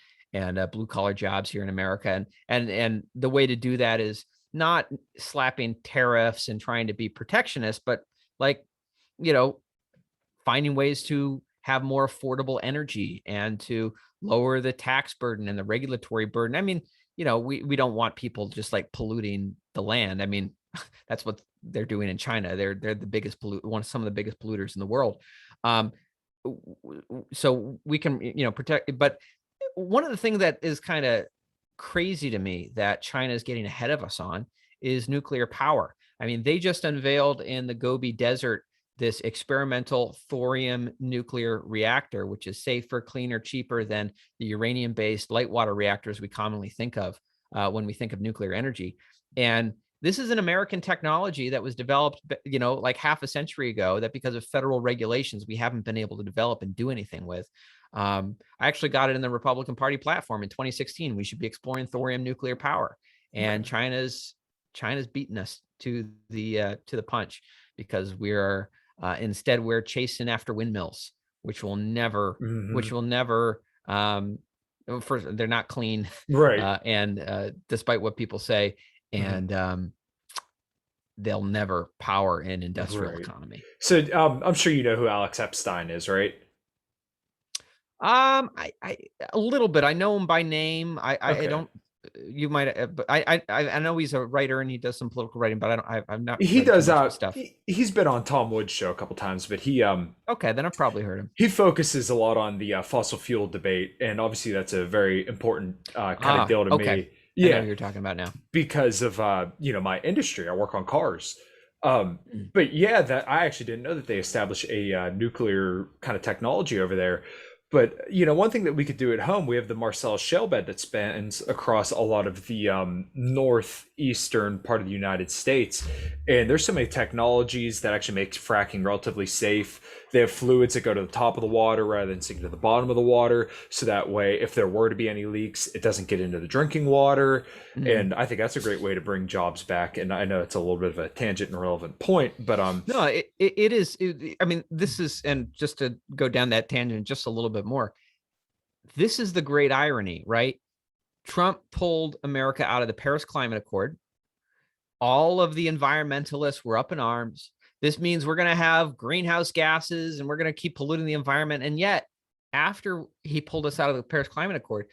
blue collar jobs here in America, and the way to do that is not slapping tariffs and trying to be protectionist, but like finding ways to have more affordable energy and to lower the tax burden and the regulatory burden. I mean, we don't want people just like polluting the land. I mean, that's what they're doing in China. They're the biggest some of the biggest polluters in the world. So we can, protect. But one of the things that is kind of crazy to me that China is getting ahead of us on is nuclear power. I mean, they just unveiled in the Gobi Desert this experimental thorium nuclear reactor, which is safer, cleaner, cheaper than the uranium-based light water reactors we commonly think of when we think of nuclear energy. And this is an American technology that was developed, like half a century ago, that because of federal regulations, we haven't been able to develop and do anything with. I actually got it in the Republican Party platform in 2016. We should be exploring thorium nuclear power, and China's beaten us to the punch, because instead we're chasing after windmills, which will never First, they're not clean, Right. and despite what people say, Mhm. and they'll never power an industrial Right. economy. So I'm sure you know who Alex Epstein is, right? I a little bit. I know him by name. I Okay. don't. You might, but I know he's a writer and he does some political writing, but I don't. I've not He read too does much of his stuff. he's been on Tom Wood's show a couple times, but Okay, then I've probably heard him. he focuses a lot on the fossil fuel debate, and obviously that's a very important kind of deal to Okay. me. I know Yeah, who you're talking about now. because of my industry. I work on cars. Mm. But yeah, that I actually didn't know that they established a nuclear kind of technology over there. But one thing that we could do at home, we have the Marcellus shale bed that spans across a lot of the northeastern part of the United States, and there's so many technologies that actually make fracking relatively safe. They have fluids that go to the top of the water rather than sinking to the bottom of the water, so that way, if there were to be any leaks, it doesn't get into the drinking water. Mm. And I think that's a great way to bring jobs back. And I know it's a little bit of a tangent and relevant point, but No, it is. I mean, this is, and just to go down that tangent just a little bit more, this is the great irony, right? Trump pulled America out of the Paris Climate Accord. All of the environmentalists were up in arms. This means we're going to have greenhouse gases and we're going to keep polluting the environment. And yet, after he pulled us out of the Paris Climate Accord,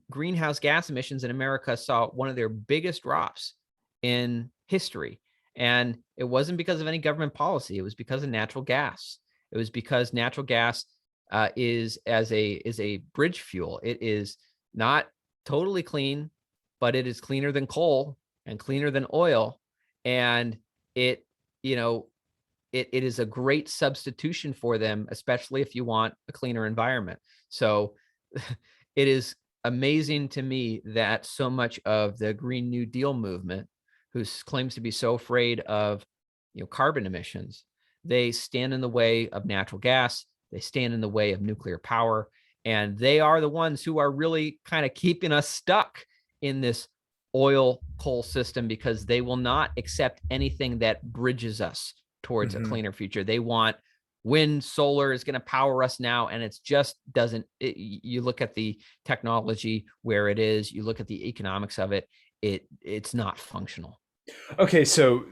greenhouse gas emissions in America saw one of their biggest drops in history. And it wasn't because of any government policy. It was because of natural gas. It was because natural gas is a bridge fuel. It is not totally clean, but it is cleaner than coal and cleaner than oil. And it, you know, it is a great substitution for them, especially if you want a cleaner environment. So it is amazing to me that so much of the Green New Deal movement, who claims to be so afraid of carbon emissions, they stand in the way of natural gas, they stand in the way of nuclear power, and they are the ones who are really kind of keeping us stuck in this oil coal system, because they will not accept anything that bridges us towards a mhm. cleaner future. They want wind, solar is going to power us now, and it's just doesn't. You look at the technology where it is, you look at the economics of it, it's not functional. Okay, so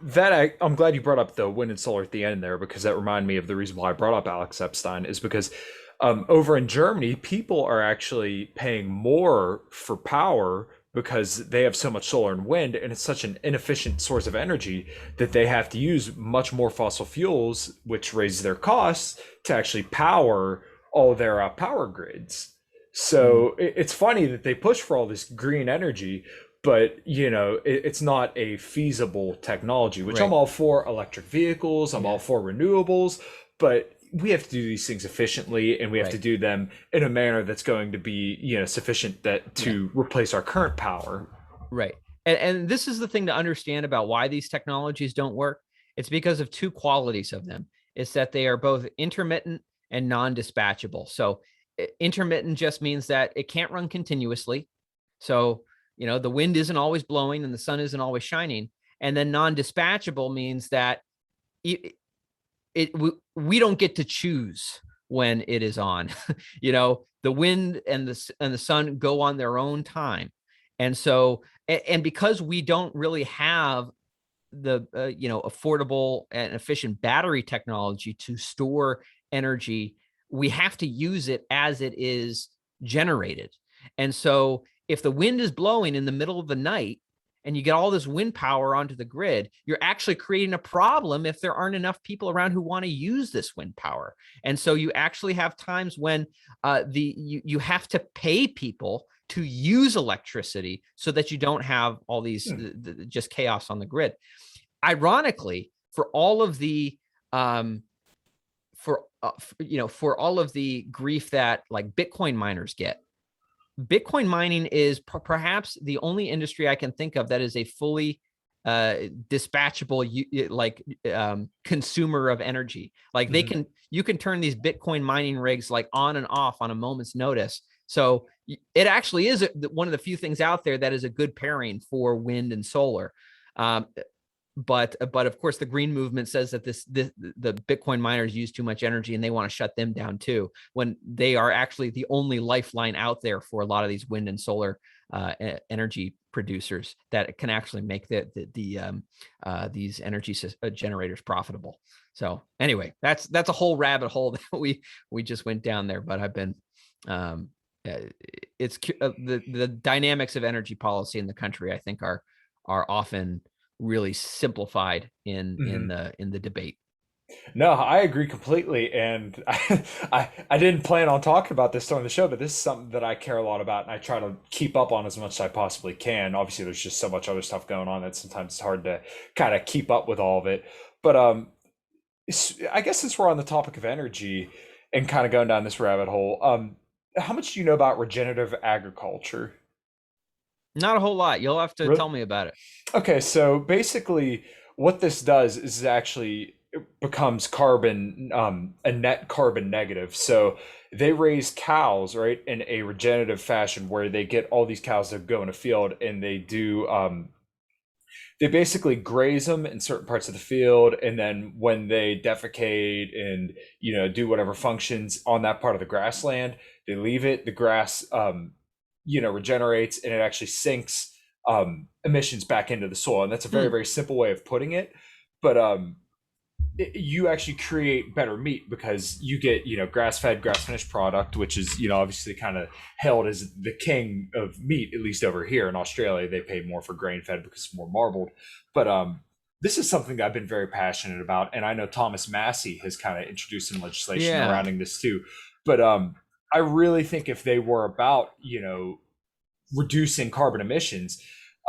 I'm glad you brought up the wind and solar at the end there, because that reminded me of the reason why I brought up Alex Epstein is because over in Germany, people are actually paying more for power because they have so much solar and wind, and it's such an inefficient source of energy that they have to use much more fossil fuels, which raises their costs to actually power all their power grids. Mm, So it's funny that they push for all this green energy, but it's not a feasible technology, which I'm right, all for. Electric vehicles, I'm all yeah, for renewables, but we have to do these things efficiently, and we have to right, do them in a manner that's going to be sufficient that yeah, to replace our current power. right. And this is the thing to understand about why these technologies don't work. It's because of two qualities of them. It's that they are both intermittent and non-dispatchable. So intermittent just means that it can't run continuously. So, the wind isn't always blowing and the sun isn't always shining. And then non-dispatchable means that it, we don't get to choose when it is on. The wind and the sun go on their own time. And so, and because we don't really have the affordable and efficient battery technology to store energy, we have to use it as it is generated. And so if the wind is blowing in the middle of the night and you get all this wind power onto the grid, you're actually creating a problem if there aren't enough people around who want to use this wind power. And so you actually have times when you have to pay people to use electricity so that you don't have all these Hmm. just chaos on the grid. Ironically, for all of the for all of the grief that like Bitcoin miners get, Bitcoin mining is perhaps the only industry I can think of that is a fully dispatchable consumer of energy. Like Mhm. you can turn these Bitcoin mining rigs like on and off on a moment's notice. So it actually is one of the few things out there that is a good pairing for wind and solar. Um, but of course the green movement says that the Bitcoin miners use too much energy and they want to shut them down too, when they are actually the only lifeline out there for a lot of these wind and solar energy producers that can actually make these energy generators profitable. So anyway, that's a whole rabbit hole that we just went down there. But I've been it's the dynamics of energy policy in the country, I think, are often really simplified in the debate. No, I agree completely, and I didn't plan on talking about this during the show, but this is something that I care a lot about, and I try to keep up on as much as I possibly can. Obviously, there's just so much other stuff going on that sometimes it's hard to kind of keep up with all of it. But I guess since we're on the topic of energy and kind of going down this rabbit hole, how much do you know about regenerative agriculture? Not a whole lot. You'll have to Really? tell me about it. Okay, so basically, what this does is actually it becomes carbon, a net carbon negative. So they raise cows, right, in a regenerative fashion where they get all these cows that go in a field and they do, they basically graze them in certain parts of the field, and then when they defecate and do whatever functions on that part of the grassland, they leave it. The grass, regenerates, and it actually sinks emissions back into the soil. And that's a very, Hmm. very simple way of putting it. But you actually create better meat because you get grass-fed, grass-finished product, which is obviously kind of held as the king of meat, at least over here in Australia. They pay more for grain-fed because it's more marbled. But this is something that I've been very passionate about, and I know Thomas Massey has kind of introduced some legislation Yeah. surrounding this too. But I really think if they were about reducing carbon emissions.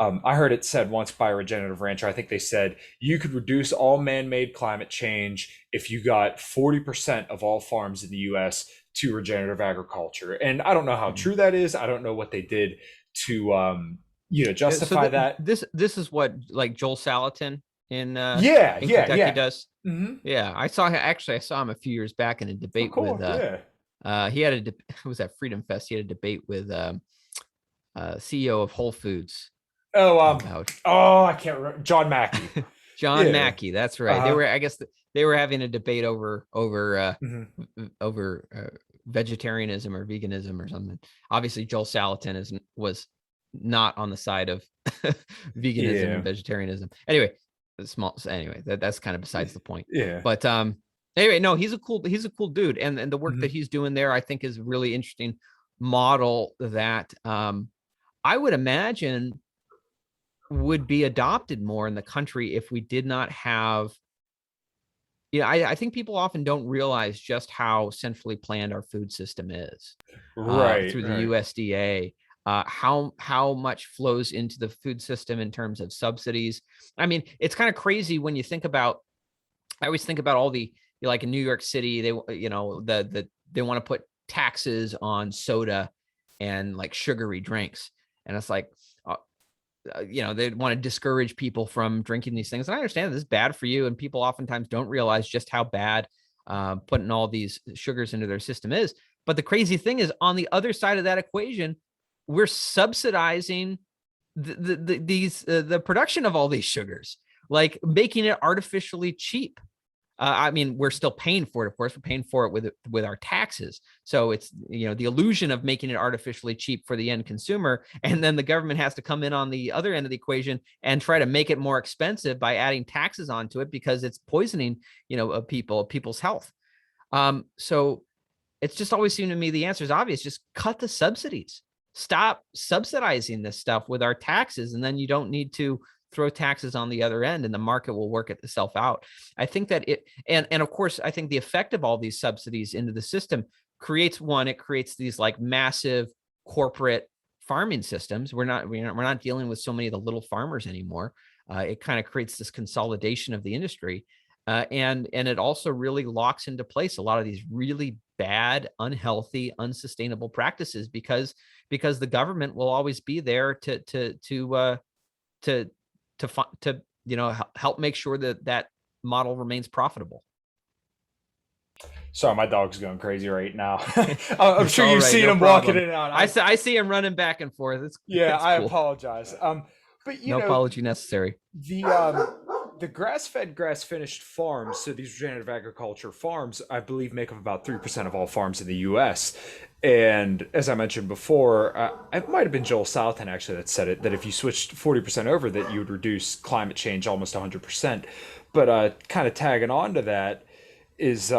I heard it said once by a regenerative rancher, I think they said you could reduce all man-made climate change if you got 40% of all farms in the US to regenerative agriculture. And I don't know how Mhm. true that is. I don't know what they did to So justify that. this is what, like, Joel Salatin Yeah, in yeah, Kentucky yeah. does. Hmm. Yeah, I saw him a few years back in a Oh, debate with cool. Yeah. he had it was at Freedom Fest. He had a debate with CEO of Whole Foods Oh, about I can't remember. John Mackey. John Yeah. Mackey. That's right. Uh-huh. I guess they were having a debate Hmm. over vegetarianism or veganism or something. Obviously, Joel Salatin was not on the side of veganism Yeah. and vegetarianism. Anyway, that's kind of besides the point. Yeah. But anyway, no, he's a cool dude, and the work that Hmm. he's doing there, I think, is a really interesting model that I would imagine would be adopted more in the country if we did not have. Yeah, I think people often don't realize just how centrally planned our food system is Right, through the right. USDA. How much flows into the food system in terms of subsidies. I mean, it's kind of crazy when you think about. I always think about all the, like, in New York City, they want to put taxes on soda and, like, sugary drinks, and it's like, uh, they want to discourage people from drinking these things. And I understand this is bad for you, and people oftentimes don't realize just how bad putting all these sugars into their system is. But the crazy thing is, on the other side of that equation, we're subsidizing the production of all these sugars, like making it artificially cheap. I mean, we're still paying for it. Of course, we're paying for it with our taxes. So it's, the illusion of making it artificially cheap for the end consumer, and then the government has to come in on the other end of the equation and try to make it more expensive by adding taxes onto it because it's poisoning, people's health. So it's just always seemed to me the answer is obvious: just cut the subsidies, stop subsidizing this stuff with our taxes, and then you don't need to throw taxes on the other end, and the market will work itself out. I think that and of course, I think the effect of all these subsidies into the system it creates these, like, massive corporate farming systems. We're not dealing with so many of the little farmers anymore. It kind of creates this consolidation of the industry, and it also really locks into place a lot of these really bad, unhealthy, unsustainable practices, because the government will always be there to help make sure that model remains profitable. Sorry, my dog's going crazy right now. I'm It's sure all you've right, seen no him walking in problem. and out. I see him running back and forth. It's Yeah, it's I cool. apologize. But No apology necessary. the the grass-fed, grass-finished farms, so these regenerative agriculture farms, I believe, make up about 3% of all farms in the U.S. And as I mentioned before, it might have been Joel Salatin actually that said it, that if you switched 40% over, that you would reduce climate change almost 100%. But kind of tagging on to that is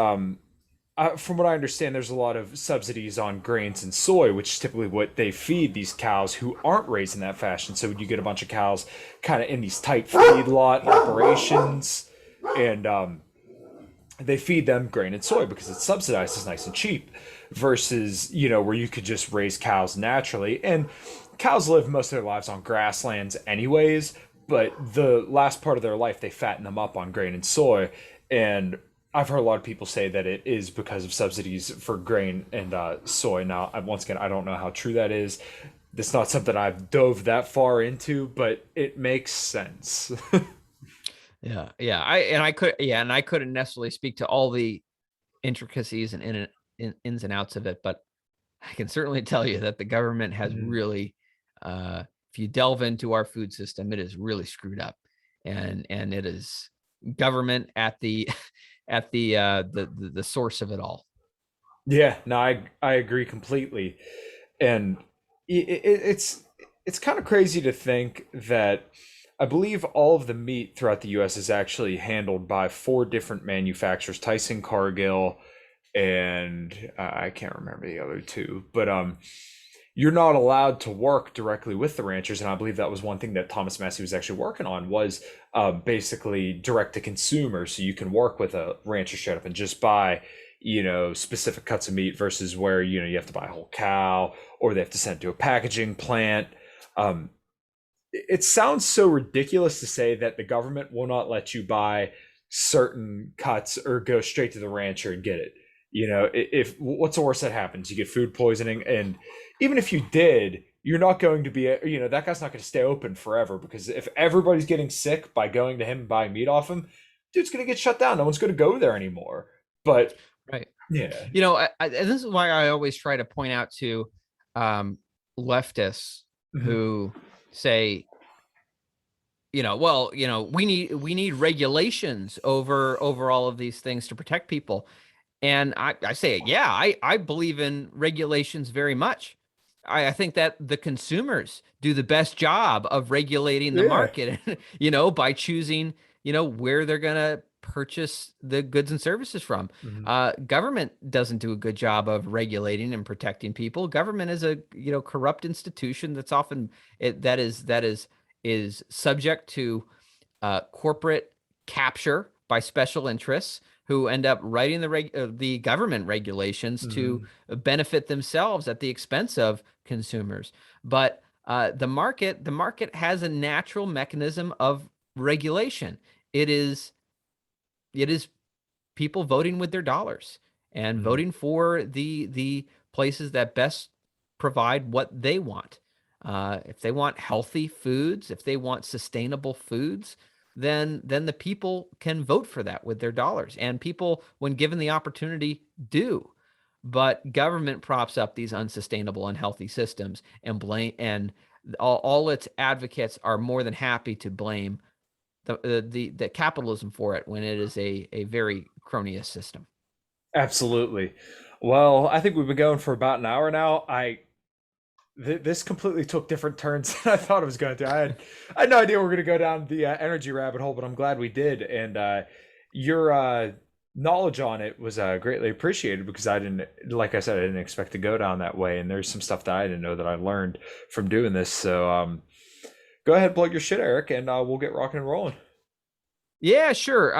from what I understand, there's a lot of subsidies on grains and soy, which is typically what they feed these cows who aren't raised in that fashion. So you get a bunch of cows kind of in these tight feedlot operations, and they feed them grain and soy because it's subsidized, it's nice and cheap, versus where you could just raise cows naturally. And cows live most of their lives on grasslands, anyways. But the last part of their life, they fatten them up on grain and soy, and I've heard a lot of people say that it is because of subsidies for grain and soy. Now, once again, I don't know how true that is. That's not something I've dove that far into, but it makes sense. Yeah. I couldn't necessarily speak to all the intricacies and ins and outs of it, but I can certainly tell you that the government has Mhm. really, if you delve into our food system, it is really screwed up, and it is government at the at the source of it all. Yeah, no, I agree completely, and it's kind of crazy to think that I believe all of the meat throughout the U.S. is actually handled by four different manufacturers: Tyson, Cargill, and I can't remember the other two. But you're not allowed to work directly with the ranchers, and I believe that was one thing that Thomas Massey was actually working on was basically direct to consumer. So you can work with a rancher straight up and just buy specific cuts of meat versus where you have to buy a whole cow or they have to send it to a packaging plant. Um, it sounds so ridiculous to say that the government will not let you buy certain cuts or go straight to the rancher and get it. If what's the worst that happens? You get food poisoning, and even if you did, you're not going to be, that guy's not going to stay open forever because if everybody's getting sick by going to him and buying meat off him, dude's going to get shut down. No one's going to go there anymore. But Right. yeah. This is why I always try to point out to um, leftists Mhm. who say, well, we need regulations over all of these things to protect people. And I say, yeah, I believe in regulations very much. I think that the consumers do the best job of regulating the Yeah. market, by choosing, where they're going to purchase the goods and services from. Mhm. Government doesn't do a good job of regulating and protecting people. Government is a, corrupt institution that's often that is subject to corporate capture by special interests who end up writing the government regulations to Mhm. benefit themselves at the expense of consumers. But the market has a natural mechanism of regulation. It is it is people voting with their dollars and Mhm. voting for the places that best provide what they want. If they want healthy foods, if they want sustainable foods, then the people can vote for that with their dollars. And people, when given the opportunity, do. But government props up these unsustainable, unhealthy systems and blame, and all its advocates are more than happy to blame the capitalism for it when it is a very cronyist system. Absolutely. Well, I think we've been going for about an hour now. This completely took different turns than I thought it was going to. I had no idea we were going to go down the energy rabbit hole, but I'm glad we did. And your knowledge on it was greatly appreciated because I didn't, like I said, I didn't expect to go down that way. And there's some stuff that I didn't know that I learned from doing this. So go ahead, plug your shit, Eric, and we'll get rocking and rolling. Yeah, sure.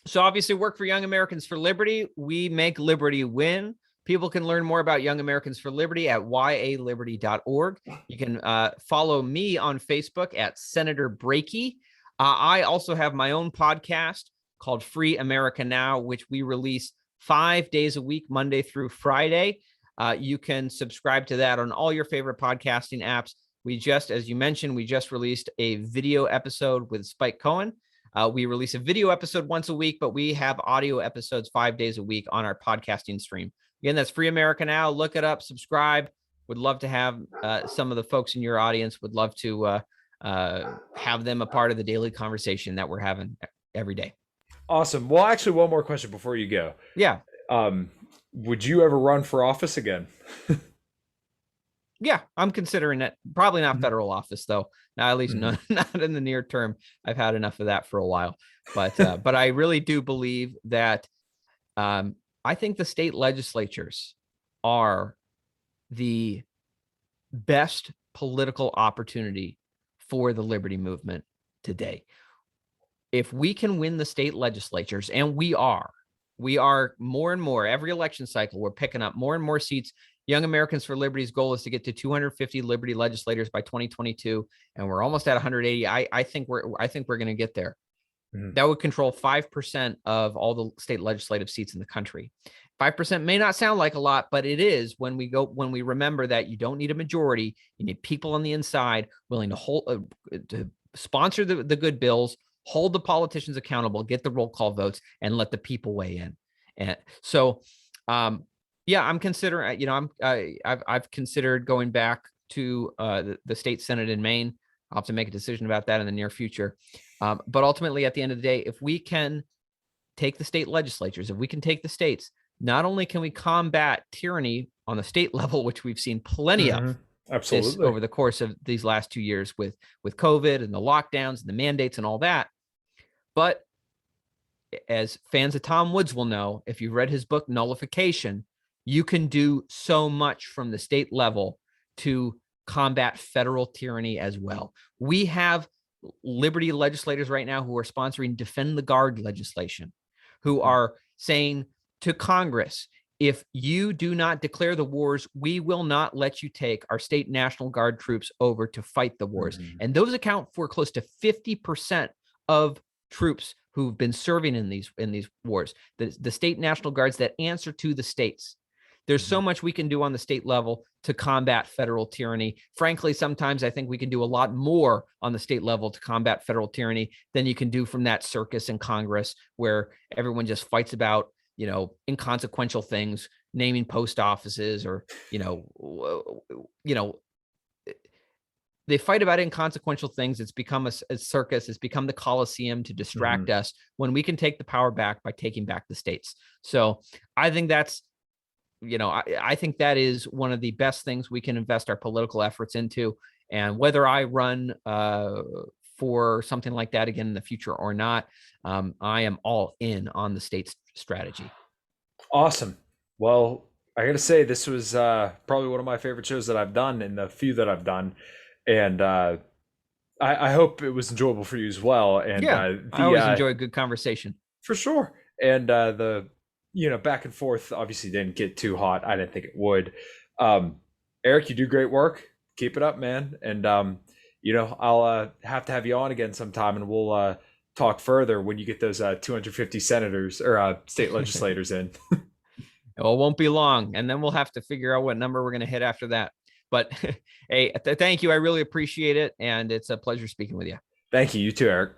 So obviously work for Young Americans for Liberty. We make liberty win. People can learn more about Young Americans for Liberty at yaliberty.org. You can follow me on Facebook at Senator Brakey. I also have my own podcast called Free America Now, which we release 5 days a week, Monday through Friday. You can subscribe to that on all your favorite podcasting apps. As you mentioned, we just released a video episode with Spike Cohen. We release a video episode once a week, but we have audio episodes 5 days a week on our podcasting stream. Again, that's Free America Now. Look it up, subscribe. Would love to have some of the folks in your audience would love to have them a part of the daily conversation that we're having every day. Awesome. Well, actually, one more question before you go. Yeah. Um, would you ever run for office again? Yeah, I'm considering it. Probably not Mhm. federal office though. Now, at least Mhm. not in the near term. I've had enough of that for a while. But I really do believe that I think the state legislatures are the best political opportunity for the liberty movement today. If we can win the state legislatures, and we are more and more every election cycle, we're picking up more and more seats. Young Americans for Liberty's goal is to get to 250 Liberty legislators by 2022, and we're almost at 180. I think we're going to get there. Mhm. That would control 5% of all the state legislative seats in the country. 5% may not sound like a lot, but it is when we remember that you don't need a majority. You need people on the inside willing to sponsor the good bills, hold the politicians accountable, get the roll call votes, and let the people weigh in. And so, yeah, I'm considering. I've considered going back to the state senate in Maine. I'll have to make a decision about that in the near future. But ultimately, at the end of the day, if we can take the state legislatures, if we can take the states, not only can we combat tyranny on the state level, which we've seen plenty of Mhm. this Absolutely. over the course of these last 2 years with COVID and the lockdowns and the mandates and all that, but as fans of Tom Woods will know, if you've read his book Nullification, you can do so much from the state level to combat federal tyranny as well. We have liberty legislators right now who are sponsoring Defend the Guard legislation, who are saying to Congress, if you do not declare the wars, we will not let you take our state National Guard troops over to fight the wars. Mhm. And those account for close to 50% of troops who've been serving in these wars, the state National Guards that answer to the states. There's so Mhm. much we can do on the state level to combat federal tyranny. Frankly, sometimes I think we can do a lot more on the state level to combat federal tyranny than you can do from that circus in Congress where everyone just fights about, inconsequential things, naming post offices or, they fight about inconsequential things. It's become a circus. It's become the Coliseum to distract Mhm. us when we can take the power back by taking back the states. So I think I think that is one of the best things we can invest our political efforts into. And whether I run for something like that again in the future or not, I am all in on the state's strategy. Awesome. Well, I gotta say, this was probably one of my favorite shows that I've done in the few that I've done, and I hope it was enjoyable for you as well. And Yeah, I the always enjoy a good conversation. for sure, and the back and forth obviously didn't get too hot. I didn't think it would. Um, Eric, you do great work. Keep it up, man. And I'll have to have you on again sometime, and we'll talk further when you get those 250 senators or state legislators in. Well, it won't be long, and then we'll have to figure out what number we're going to hit after that. But hey, thank you. I really appreciate it, and it's a pleasure speaking with you. Thank you. You too, Eric.